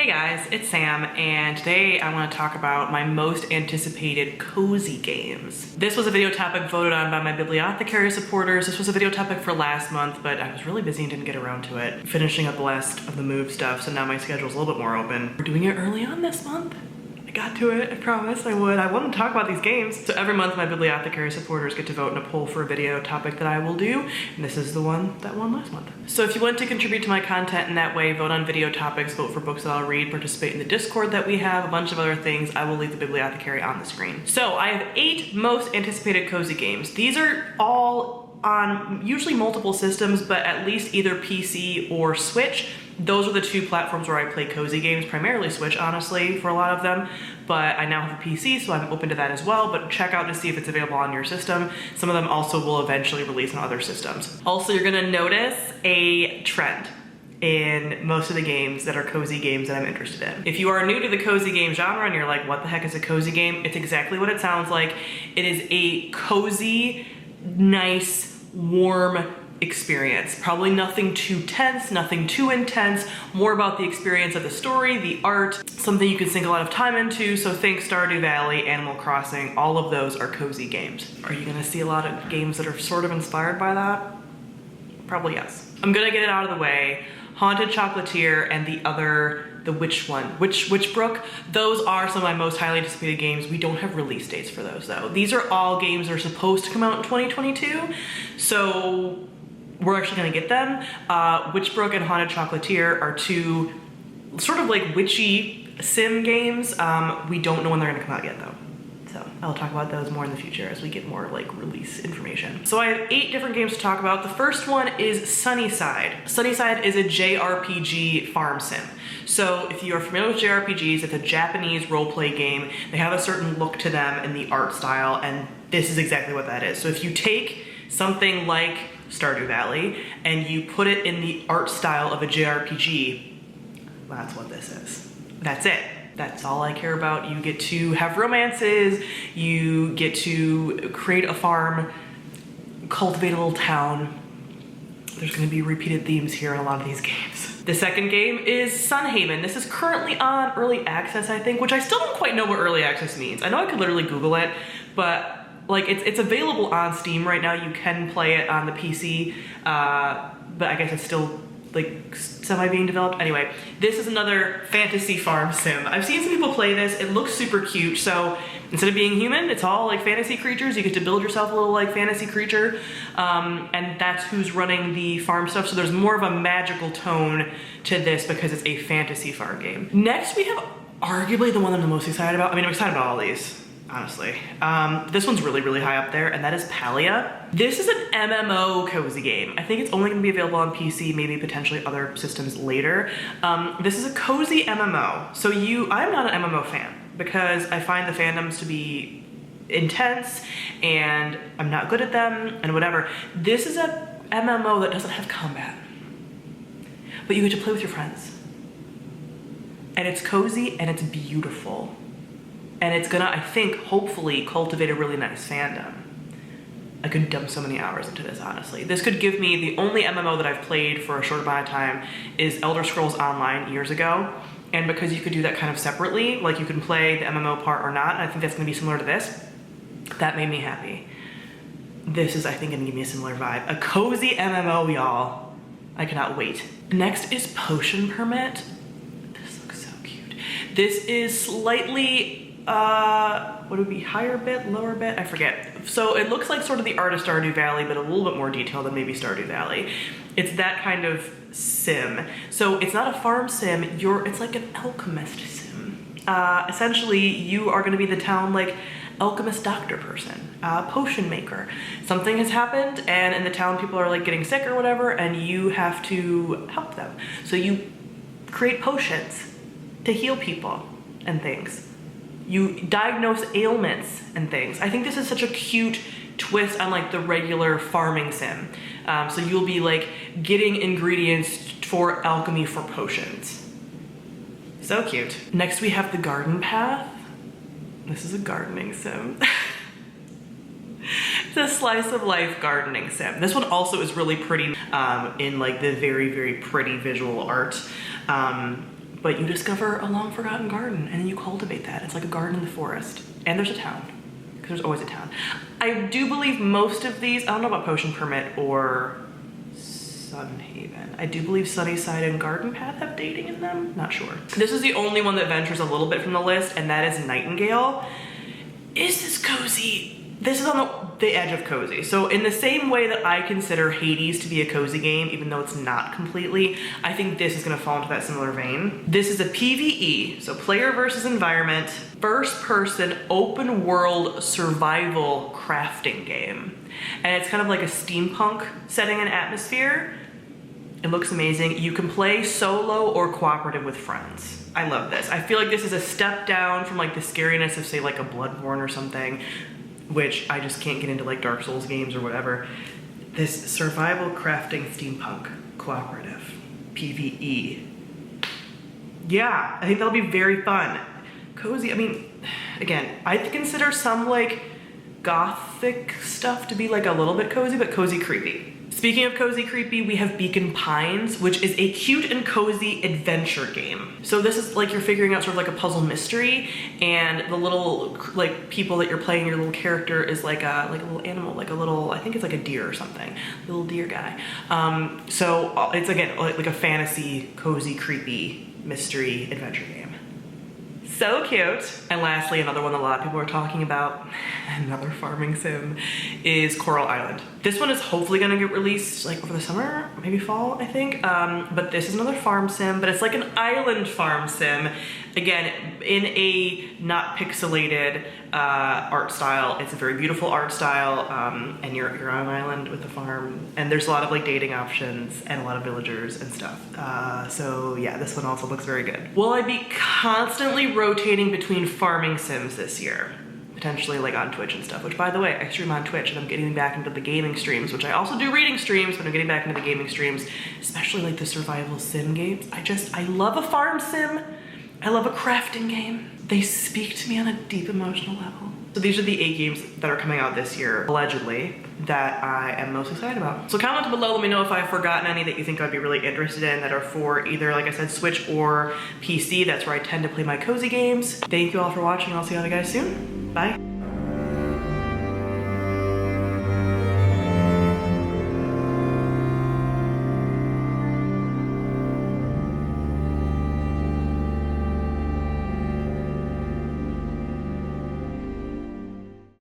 Hey guys, it's Sam, and today I want to talk about my most anticipated cozy games. This was a video topic voted on by my bibliothecary supporters. This was a video topic for last month, but I was really busy and didn't get around to it. Finishing up the last of the move stuff, so now my schedule's a little bit more open. We're doing it early on this month. I got to it, I promised I would. I wanted to talk about these games. So every month my bibliothecary supporters get to vote in a poll for a video topic that I will do, and this is the one that won last month. So if you want to contribute to my content in that way, vote on video topics, vote for books that I'll read, participate in the Discord that we have, a bunch of other things, I will leave the bibliothecary on the screen. So I have 8 most anticipated cozy games. These are all on usually multiple systems, but at least either PC or Switch. Those are the 2 platforms where I play cozy games, primarily Switch, honestly, for a lot of them. But I now have a PC, so I'm open to that as well, but check out to see if it's available on your system. Some of them also will eventually release on other systems. Also, you're gonna notice a trend in most of the games that are cozy games that I'm interested in. If you are new to the cozy game genre and you're like, what the heck is a cozy game? It's exactly what it sounds like. It is a cozy, nice, warm experience. Probably nothing too tense, nothing too intense, more about the experience of the story, the art, something you can sink a lot of time into. So think Stardew Valley, Animal Crossing, all of those are cozy games. Are you gonna see a lot of games that are sort of inspired by that? Probably yes. I'm gonna get it out of the way. Haunted Chocolatier and the Witch one? Witchbrook? Those are some of my most highly anticipated games. We don't have release dates for those though. These are all games that are supposed to come out in 2022. So we're actually gonna get them. Witchbrook and Haunted Chocolatier are 2 sort of like witchy sim games. We don't know when they're gonna come out yet though. So I'll talk about those more in the future as we get more like release information. So I have 8 different games to talk about. The first one is Sunnyside. Sunnyside is a JRPG farm sim. So if you are familiar with JRPGs, it's a Japanese role-play game. They have a certain look to them in the art style, and this is exactly what that is. So if you take something like Stardew Valley and you put it in the art style of a JRPG, that's what this is. That's it. That's all I care about. You get to have romances, you get to create a farm, cultivate a little town. There's gonna be repeated themes here in a lot of these games. The second game is Sunhaven. This is currently on early access, I think, which I still don't quite know what early access means. I know I could literally Google it, but like it's available on Steam right now. You can play it on the PC, but I guess it's still like semi being developed. Anyway, this is another fantasy farm sim. I've seen some people play this. It looks super cute. So instead of being human, it's all like fantasy creatures. You get to build yourself a little like fantasy creature, and that's who's running the farm stuff. So there's more of a magical tone to this because it's a fantasy farm game. Next, we have arguably the one I'm the most excited about. I mean, I'm excited about all these, honestly. This one's really, really high up there, and that is Palia. This is an MMO cozy game. I think it's only gonna be available on PC, maybe potentially other systems later. This is a cozy MMO. So I'm not an MMO fan because I find the fandoms to be intense and I'm not good at them and whatever. This is a MMO that doesn't have combat, but you get to play with your friends. And it's cozy and it's beautiful. And it's gonna, I think, hopefully cultivate a really nice fandom. I could dump so many hours into this, honestly. This could give me, the only MMO that I've played for a short amount of time is Elder Scrolls Online years ago. And because you could do that kind of separately, like you can play the MMO part or not, and I think that's gonna be similar to this, that made me happy. This is, I think, gonna give me a similar vibe. A cozy MMO, y'all. I cannot wait. Next is Potion Permit. This looks so cute. This is slightly, what would it be, higher bit, lower bit? I forget. So it looks like sort of the art of Stardew Valley, but a little bit more detailed than maybe Stardew Valley. It's that kind of sim. So it's not a farm sim, it's like an alchemist sim. Essentially, you are gonna be the town like alchemist doctor person, potion maker. Something has happened and in the town people are like getting sick or whatever, and you have to help them. So you create potions to heal people and things. You diagnose ailments and things. I think this is such a cute twist on like the regular farming sim. So you'll be like getting ingredients for alchemy for potions. So cute. Next we have the Garden Path. This is a gardening sim. It's a slice of life gardening sim. This one also is really pretty in like the very, very pretty visual art. but you discover a long forgotten garden and then you cultivate that. It's like a garden in the forest. And there's a town, because there's always a town. I do believe most of these, I don't know about Potion Permit or Sunhaven. I do believe Sunnyside and Garden Path have dating in them, not sure. This is the only one that ventures a little bit from the list, and that is Nightingale. Is this cozy? This is on the edge of cozy. So in the same way that I consider Hades to be a cozy game, even though it's not completely, I think this is gonna fall into that similar vein. This is a PvE, so player versus environment, first person open world survival crafting game. And it's kind of like a steampunk setting and atmosphere. It looks amazing. You can play solo or cooperative with friends. I love this. I feel like this is a step down from like the scariness of say like a Bloodborne or something, which I just can't get into like Dark Souls games or whatever. This survival crafting steampunk cooperative PvE. Yeah, I think that'll be very fun. Cozy, I mean, again, I consider some like gothic stuff to be like a little bit cozy, but cozy creepy. Speaking of cozy creepy, we have Beacon Pines, which is a cute and cozy adventure game. So this is like you're figuring out sort of like a puzzle mystery, and the little like people that you're playing, your little character is like a little animal, like a little, I think it's like a deer or something, little deer guy. So it's again like a fantasy, cozy, creepy mystery adventure game. So cute. And lastly, another one that a lot of people are talking about, another farming sim, is Coral Island. This one is hopefully gonna get released like over the summer, maybe fall, I think. But this is another farm sim, but it's like an island farm sim. Again, in a not pixelated art style. It's a very beautiful art style, and you're on an island with a farm, and there's a lot of like dating options and a lot of villagers and stuff. So yeah, this one also looks very good. Will I be constantly rotating between farming sims this year? Potentially like on Twitch and stuff, which by the way, I stream on Twitch and I'm getting back into the gaming streams, which I also do reading streams, but I'm getting back into the gaming streams, especially like the survival sim games. I love a farm sim. I love a crafting game. They speak to me on a deep emotional level. So these are the 8 games that are coming out this year, allegedly, that I am most excited about. So comment below, let me know if I've forgotten any that you think I'd be really interested in that are for either, like I said, Switch or PC. That's where I tend to play my cozy games. Thank you all for watching. I'll see you other guys soon. Bye.